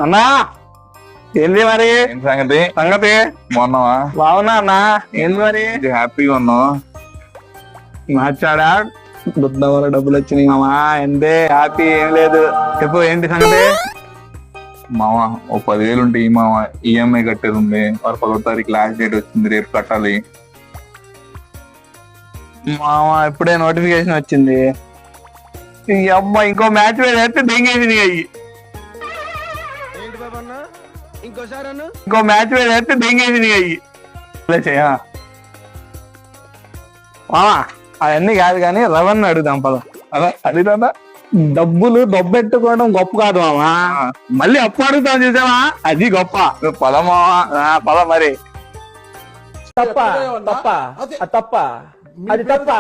అన్నా ఏంది మరి సంగతి సంగతి మొన్నవా బాగున్నా అన్నా ఏంది మరి హ్యాపీగా ఉన్నావు మార్చాడా వల్ల డబ్బులు వచ్చినాయి మామా ఎంతే హ్యాపీ ఏం లేదు చెప్పు ఏంటి సంగతి మామ ఓ 10,000 ఉంటే ఈ మామ ఈఎంఐ కట్టేది ఉంది మరి 10వ తారీఖు లాస్ట్ డేట్ వచ్చింది రేపు కట్టాలి. మామ ఇప్పుడే నోటిఫికేషన్ వచ్చింది ఈ అమ్మ ఇంకో మ్యాచ్ వేస్తే దెంగేసింది అయ్యి ఇంకో మ్యాచ్ వేస్తే దెంగేసింది అయ్యి మామా అవన్నీ కాదు కానీ రవణ్ అడుగుదాం పద అలా అడిగినా డబ్బులు దొబ్బెట్టుకోవడం గొప్ప కాదు మామా మళ్ళీ అప్పు అడుగుతాం చూసావా అది గొప్ప పదమా పద మరి తప్ప తప్ప తప్ప అది తప్ప